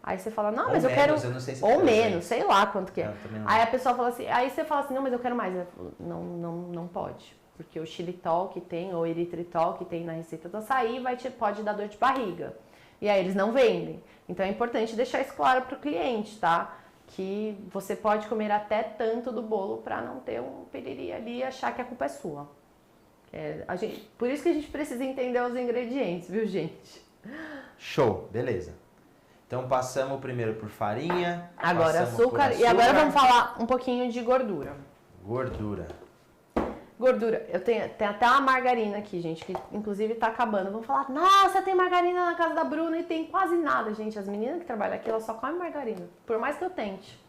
Aí você fala, não, mas eu quero... Eu não sei se ou menos, sei lá quanto que é. Aí a pessoa fala assim, aí você fala assim, não, mas eu quero mais. Não pode. Porque o xilitol que tem, ou eritritol que tem na receita do açaí, pode dar dor de barriga. E aí eles não vendem. Então é importante deixar isso claro pro cliente, tá? Que você pode comer até tanto do bolo pra não ter um piriri ali e achar que a culpa é sua. Por isso que a gente precisa entender os ingredientes, viu, gente? Show, beleza. Então passamos primeiro por farinha, agora açúcar, e agora vamos falar um pouquinho de gordura. Gordura, eu tenho até uma margarina aqui, gente, que inclusive tá acabando. Vão falar, nossa, tem margarina na casa da Bruna e tem quase nada, gente. As meninas que trabalham aqui, elas só comem margarina, por mais que eu tente.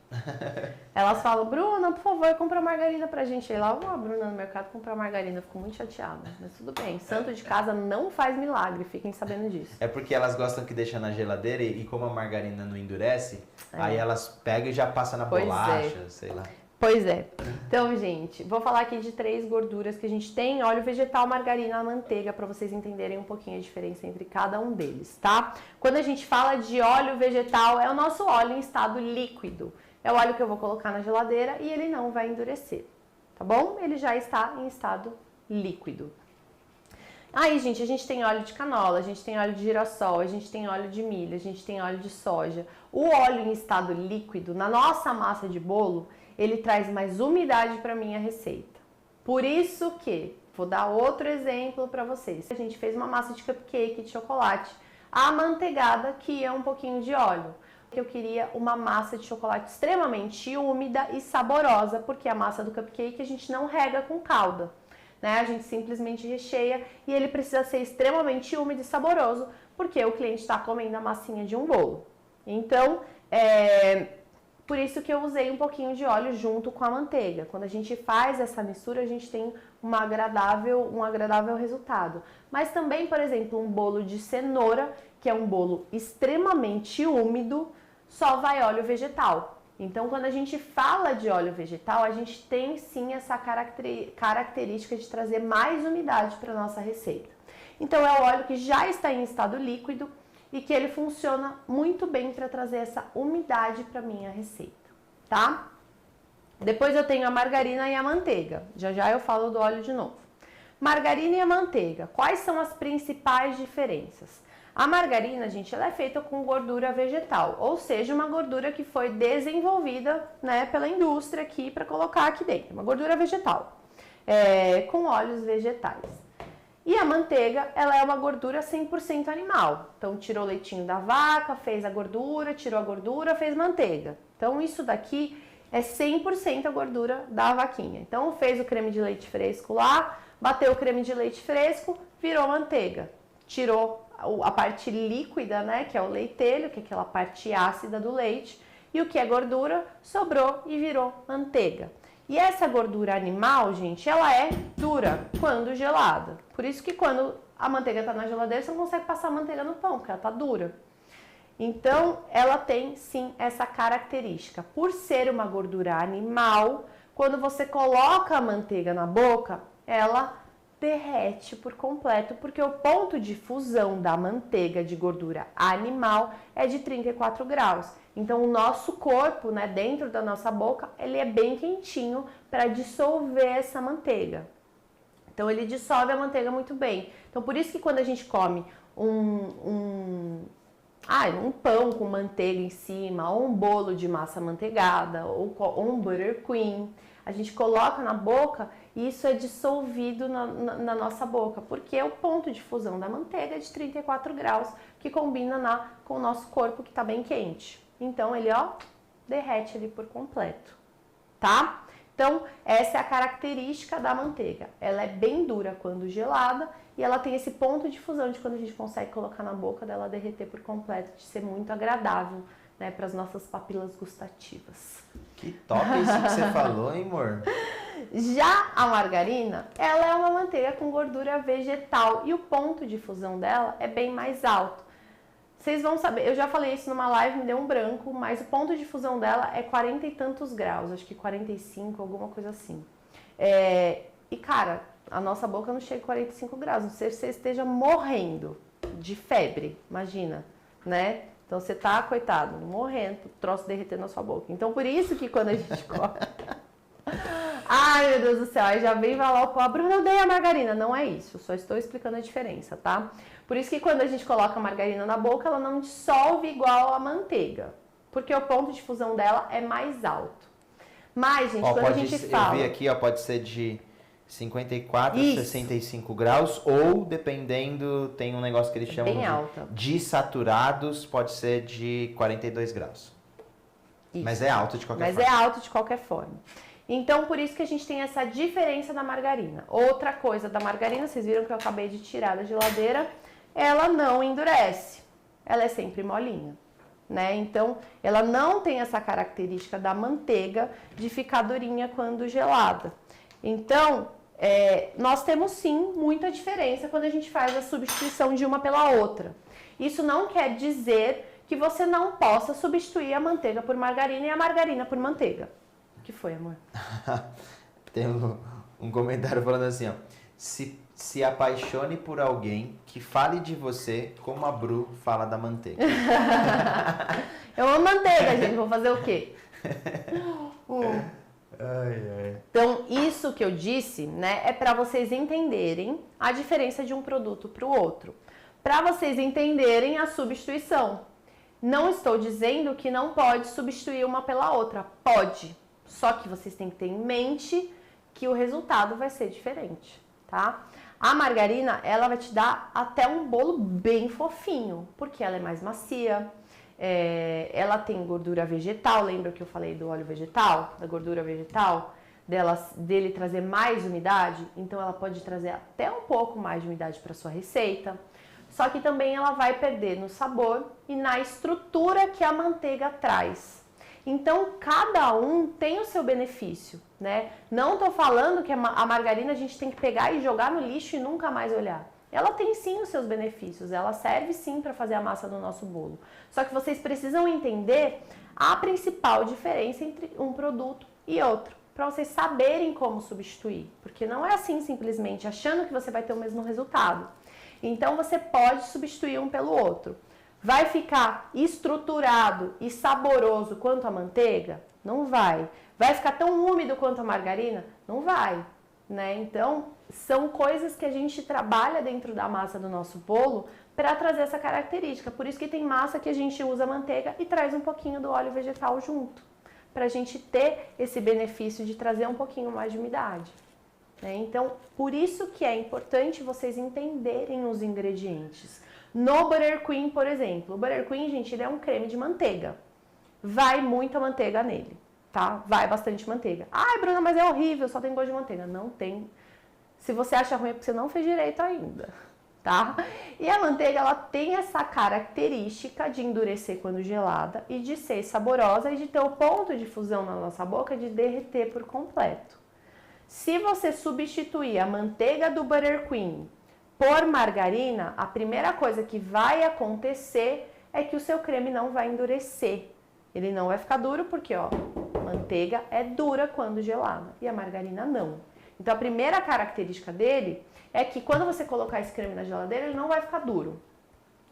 Elas falam, Bruna, por favor, compra margarina pra gente. Aí lá, a Bruna no mercado comprar margarina, eu fico muito chateada. Mas tudo bem, santo de casa não faz milagre, fiquem sabendo disso. É porque elas gostam que deixa na geladeira e como a margarina não endurece, aí elas pegam e já passam na bolacha, sei lá. Pois é. Então, gente, vou falar aqui de 3 gorduras que a gente tem: óleo vegetal, margarina, manteiga, para vocês entenderem um pouquinho a diferença entre cada um deles, tá? Quando a gente fala de óleo vegetal, é o nosso óleo em estado líquido. É o óleo que eu vou colocar na geladeira e ele não vai endurecer, tá bom? Ele já está em estado líquido. Aí, gente, a gente tem óleo de canola, a gente tem óleo de girassol, a gente tem óleo de milho, a gente tem óleo de soja. O óleo em estado líquido, na nossa massa de bolo, ele traz mais umidade para minha receita. Por isso que, vou dar outro exemplo para vocês. A gente fez uma massa de cupcake de chocolate amanteigada que é um pouquinho de óleo. Eu queria uma massa de chocolate extremamente úmida e saborosa, porque a massa do cupcake a gente não rega com calda, né? A gente simplesmente recheia e ele precisa ser extremamente úmido e saboroso, porque o cliente está comendo a massinha de um bolo. Então, por isso que eu usei um pouquinho de óleo junto com a manteiga. Quando a gente faz essa mistura, a gente tem um agradável resultado. Mas também, por exemplo, um bolo de cenoura, que é um bolo extremamente úmido, só vai óleo vegetal. Então, quando a gente fala de óleo vegetal, a gente tem sim essa característica de trazer mais umidade para a nossa receita. Então, é o óleo que já está em estado líquido e que ele funciona muito bem para trazer essa umidade para minha receita, tá? Depois eu tenho a margarina e a manteiga. Já já eu falo do óleo de novo. Margarina e a manteiga. Quais são as principais diferenças? A margarina, gente, ela é feita com gordura vegetal, ou seja, uma gordura que foi desenvolvida, né, pela indústria aqui para colocar aqui dentro, uma gordura vegetal, com óleos vegetais. E a manteiga, ela é uma gordura 100% animal. Então, tirou o leitinho da vaca, fez a gordura, tirou a gordura, fez manteiga. Então, isso daqui é 100% a gordura da vaquinha. Então, fez o creme de leite fresco lá, bateu o creme de leite fresco, virou manteiga. Tirou a parte líquida, né, que é o leitelho, que é aquela parte ácida do leite, e o que é gordura sobrou e virou manteiga. E essa gordura animal, gente, ela é dura quando gelada. Por isso que quando a manteiga está na geladeira, você não consegue passar a manteiga no pão, porque ela está dura. Então, ela tem sim essa característica. Por ser uma gordura animal, quando você coloca a manteiga na boca, ela derrete por completo, porque o ponto de fusão da manteiga de gordura animal é de 34 graus. Então, o nosso corpo, né, dentro da nossa boca, ele é bem quentinho para dissolver essa manteiga. Então, ele dissolve a manteiga muito bem. Então, por isso que quando a gente come um pão com manteiga em cima, ou um bolo de massa amanteigada, ou um butter queen, a gente coloca na boca e isso é dissolvido na nossa boca, porque o ponto de fusão da manteiga é de 34 graus, que combina com o nosso corpo que está bem quente. Então, ele, derrete ali por completo, tá? Então, essa é a característica da manteiga. Ela é bem dura quando gelada e ela tem esse ponto de fusão de quando a gente consegue colocar na boca dela derreter por completo, de ser muito agradável, né, para as nossas papilas gustativas. Que top isso que você falou, hein, amor? Já a margarina, ela é uma manteiga com gordura vegetal e o ponto de fusão dela é bem mais alto. Vocês vão saber, eu já falei isso numa live, me deu um branco, mas o ponto de fusão dela é 40 e tantos graus, acho que 45, alguma coisa assim. E cara, a nossa boca não chega a 45 graus, não sei se você esteja morrendo de febre, imagina, né? Então você tá, coitado, morrendo, o troço derretendo na sua boca. Então por isso que quando a gente come... Ai, meu Deus do céu, aí já vem falar, a Bruna odeia a margarina. Não é isso, só estou explicando a diferença, tá? Por isso que quando a gente coloca a margarina na boca, ela não dissolve igual a manteiga, porque o ponto de fusão dela é mais alto. Mas, gente, quando a gente fala... Eu vi aqui, pode ser de 54 a 65 graus, ou dependendo, tem um negócio que eles chamam de saturados, pode ser de 42 graus. Isso. Mas é alto de qualquer forma. Mas é alto de qualquer forma. Então, por isso que a gente tem essa diferença da margarina. Outra coisa da margarina, vocês viram que eu acabei de tirar da geladeira, ela não endurece. Ela é sempre molinha, né? Então, ela não tem essa característica da manteiga de ficar durinha quando gelada. Então, nós temos sim muita diferença quando a gente faz a substituição de uma pela outra. Isso não quer dizer que você não possa substituir a manteiga por margarina e a margarina por manteiga. O que foi, amor? Tem um comentário falando assim, ó. Se apaixone por alguém que fale de você como a Bru fala da manteiga. Eu amo manteiga, gente. Vou fazer o quê? Então, isso que eu disse, né, é para vocês entenderem a diferença de um produto para o outro. Para vocês entenderem a substituição. Não estou dizendo que não pode substituir uma pela outra. Pode. Só que vocês têm que ter em mente que o resultado vai ser diferente, tá? A margarina, ela vai te dar até um bolo bem fofinho, porque ela é mais macia, ela tem gordura vegetal, lembra que eu falei do óleo vegetal, da gordura vegetal? Dele trazer mais umidade, então ela pode trazer até um pouco mais de umidade para sua receita. Só que também ela vai perder no sabor e na estrutura que a manteiga traz. Então cada um tem o seu benefício, né? Não tô falando que a margarina a gente tem que pegar e jogar no lixo e nunca mais olhar. Ela tem sim os seus benefícios, ela serve sim para fazer a massa do nosso bolo. Só que vocês precisam entender a principal diferença entre um produto e outro, para vocês saberem como substituir, porque não é assim simplesmente achando que você vai ter o mesmo resultado. Então você pode substituir um pelo outro. Vai ficar estruturado e saboroso quanto a manteiga? Não vai. Vai ficar tão úmido quanto a margarina? Não vai, né? Então são coisas que a gente trabalha dentro da massa do nosso bolo para trazer essa característica. Por isso que tem massa que a gente usa manteiga e traz um pouquinho do óleo vegetal junto, para a gente ter esse benefício de trazer um pouquinho mais de umidade, né? Então, por isso que é importante vocês entenderem os ingredientes. No Butter Queen, por exemplo, o Butter Queen, gente, ele é um creme de manteiga. Vai muita manteiga nele, tá? Vai bastante manteiga. Ai, Bruna, mas é horrível, só tem gosto de manteiga. Não tem. Se você acha ruim é porque você não fez direito ainda, tá? E a manteiga, ela tem essa característica de endurecer quando gelada e de ser saborosa e de ter o ponto de fusão na nossa boca de derreter por completo. Se você substituir a manteiga do Butter Queen por margarina, a primeira coisa que vai acontecer é que o seu creme não vai endurecer. Ele não vai ficar duro porque, ó, manteiga é dura quando gelada e a margarina não. Então, a primeira característica dele é que quando você colocar esse creme na geladeira, ele não vai ficar duro.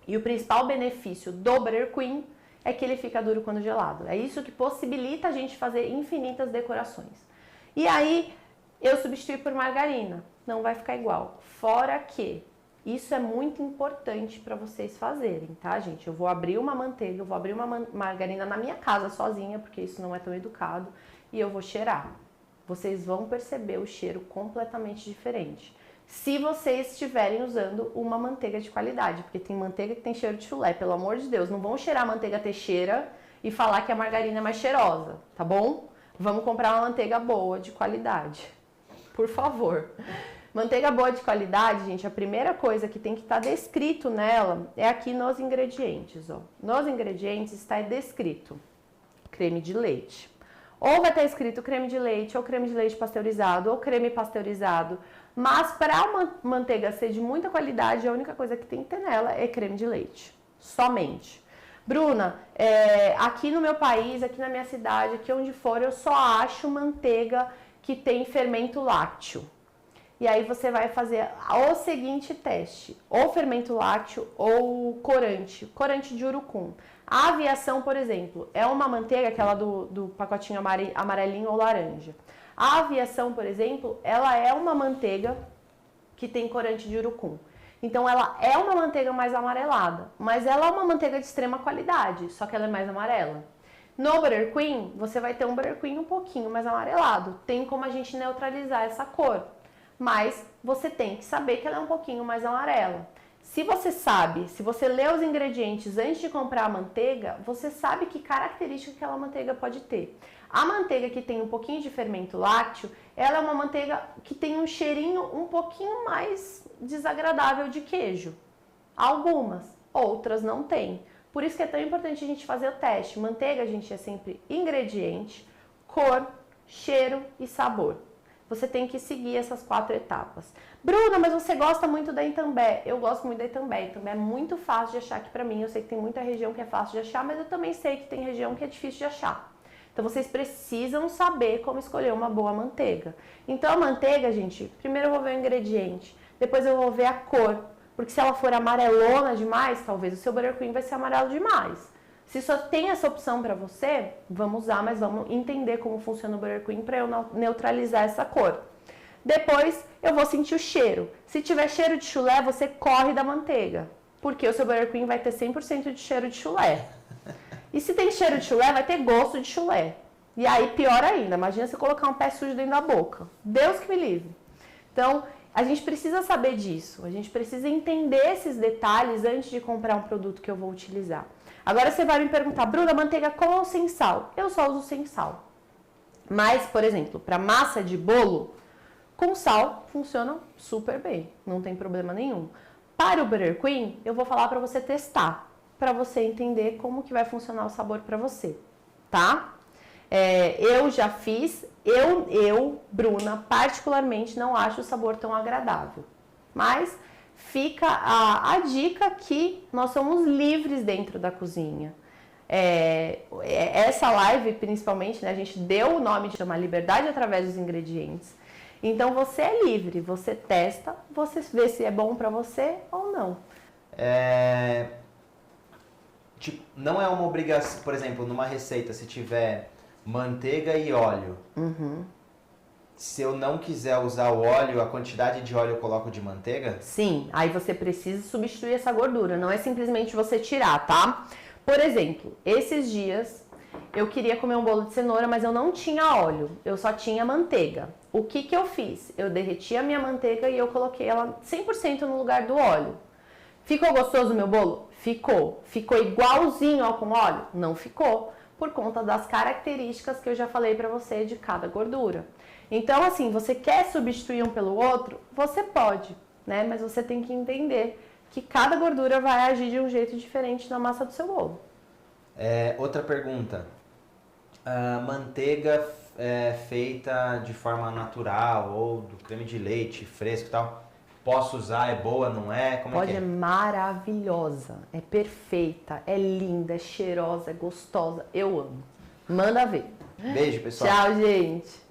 E o principal benefício do Butter Queen é que ele fica duro quando gelado. É isso que possibilita a gente fazer infinitas decorações. E aí, eu substituí por margarina. Não vai ficar igual. Fora que isso é muito importante para vocês fazerem, tá, gente? Eu vou abrir uma manteiga, eu vou abrir uma margarina na minha casa sozinha, porque isso não é tão educado, e eu vou cheirar. Vocês vão perceber o cheiro completamente diferente. Se vocês estiverem usando uma manteiga de qualidade, porque tem manteiga que tem cheiro de chulé, pelo amor de Deus, não vão cheirar a manteiga Teixeira e falar que a margarina é mais cheirosa, tá bom? Vamos comprar uma manteiga boa, de qualidade, por favor. Manteiga boa de qualidade, gente, a primeira coisa que tem que estar descrito nela é aqui nos ingredientes, ó. Nos ingredientes está descrito creme de leite. Ou vai estar escrito creme de leite, ou creme de leite pasteurizado, ou creme pasteurizado. Mas para uma manteiga ser de muita qualidade, a única coisa que tem que ter nela é creme de leite. Somente. Bruna, aqui no meu país, aqui na minha cidade, aqui onde for, eu só acho manteiga que tem fermento lácteo. E aí você vai fazer o seguinte teste, ou fermento lácteo ou corante de urucum. A Aviação, por exemplo, é uma manteiga, aquela do pacotinho amarelinho ou laranja. A Aviação, por exemplo, ela é uma manteiga que tem corante de urucum. Então ela é uma manteiga mais amarelada, mas ela é uma manteiga de extrema qualidade, só que ela é mais amarela. No Butter Queen, você vai ter um Butter Queen um pouquinho mais amarelado. Tem como a gente neutralizar essa cor, mas você tem que saber que ela é um pouquinho mais amarela. Se você sabe, se você lê os ingredientes antes de comprar a manteiga, você sabe que característica aquela manteiga pode ter. A manteiga que tem um pouquinho de fermento lácteo, ela é uma manteiga que tem um cheirinho um pouquinho mais desagradável de queijo. Algumas, outras não tem. Por isso que é tão importante a gente fazer o teste. Manteiga, gente, é sempre ingrediente, cor, cheiro e sabor. Você tem que seguir essas 4 etapas. Bruna, mas você gosta muito da Itambé. Eu gosto muito da Itambé. Itambé é muito fácil de achar aqui pra mim. Eu sei que tem muita região que é fácil de achar, mas eu também sei que tem região que é difícil de achar. Então, vocês precisam saber como escolher uma boa manteiga. Então, a manteiga, gente, primeiro eu vou ver o ingrediente, depois eu vou ver a cor. Porque se ela for amarelona demais, talvez o seu Butter Queen vai ser amarelo demais. Se só tem essa opção para você, vamos usar, mas vamos entender como funciona o Butter Queen para eu neutralizar essa cor. Depois eu vou sentir o cheiro. Se tiver cheiro de chulé, você corre da manteiga, porque o seu Butter Queen vai ter 100% de cheiro de chulé. E se tem cheiro de chulé, vai ter gosto de chulé. E aí pior ainda, imagina você colocar um pé sujo dentro da boca. Deus que me livre. Então, a gente precisa saber disso, a gente precisa entender esses detalhes antes de comprar um produto que eu vou utilizar. Agora você vai me perguntar, Bruna, manteiga com ou sem sal? Eu só uso sem sal. Mas, por exemplo, para massa de bolo, com sal funciona super bem, não tem problema nenhum. Para o Butter Queen, eu vou falar para você testar, para você entender como que vai funcionar o sabor para você, tá? Eu já fiz, Bruna, particularmente não acho o sabor tão agradável. Mas fica a dica que nós somos livres dentro da cozinha. Essa live, principalmente, né, a gente deu o nome de chamar Liberdade através dos ingredientes. Então você é livre, você testa, você vê se é bom pra você ou não. Tipo, não é uma obrigação, por exemplo, numa receita, se tiver manteiga e óleo, se eu não quiser usar o óleo, a quantidade de óleo eu coloco de manteiga? Sim, aí você precisa substituir essa gordura, não é simplesmente você tirar, tá? Por exemplo, esses dias eu queria comer um bolo de cenoura, mas eu não tinha óleo, eu só tinha manteiga. O que que eu fiz? Eu derreti a minha manteiga e eu coloquei ela 100% no lugar do óleo. Ficou gostoso o meu bolo? Ficou. Ficou igualzinho ao com óleo? Não ficou, por conta das características que eu já falei pra você de cada gordura. Então, assim, você quer substituir um pelo outro? Você pode, né? Mas você tem que entender que cada gordura vai agir de um jeito diferente na massa do seu bolo. Outra pergunta. Manteiga feita de forma natural ou do creme de leite fresco e tal, posso usar? É boa, não é? Como Pode, é que é? é maravilhosa, é perfeita, é linda, é cheirosa, é gostosa. Eu amo. Manda ver. Beijo, pessoal. Tchau, gente.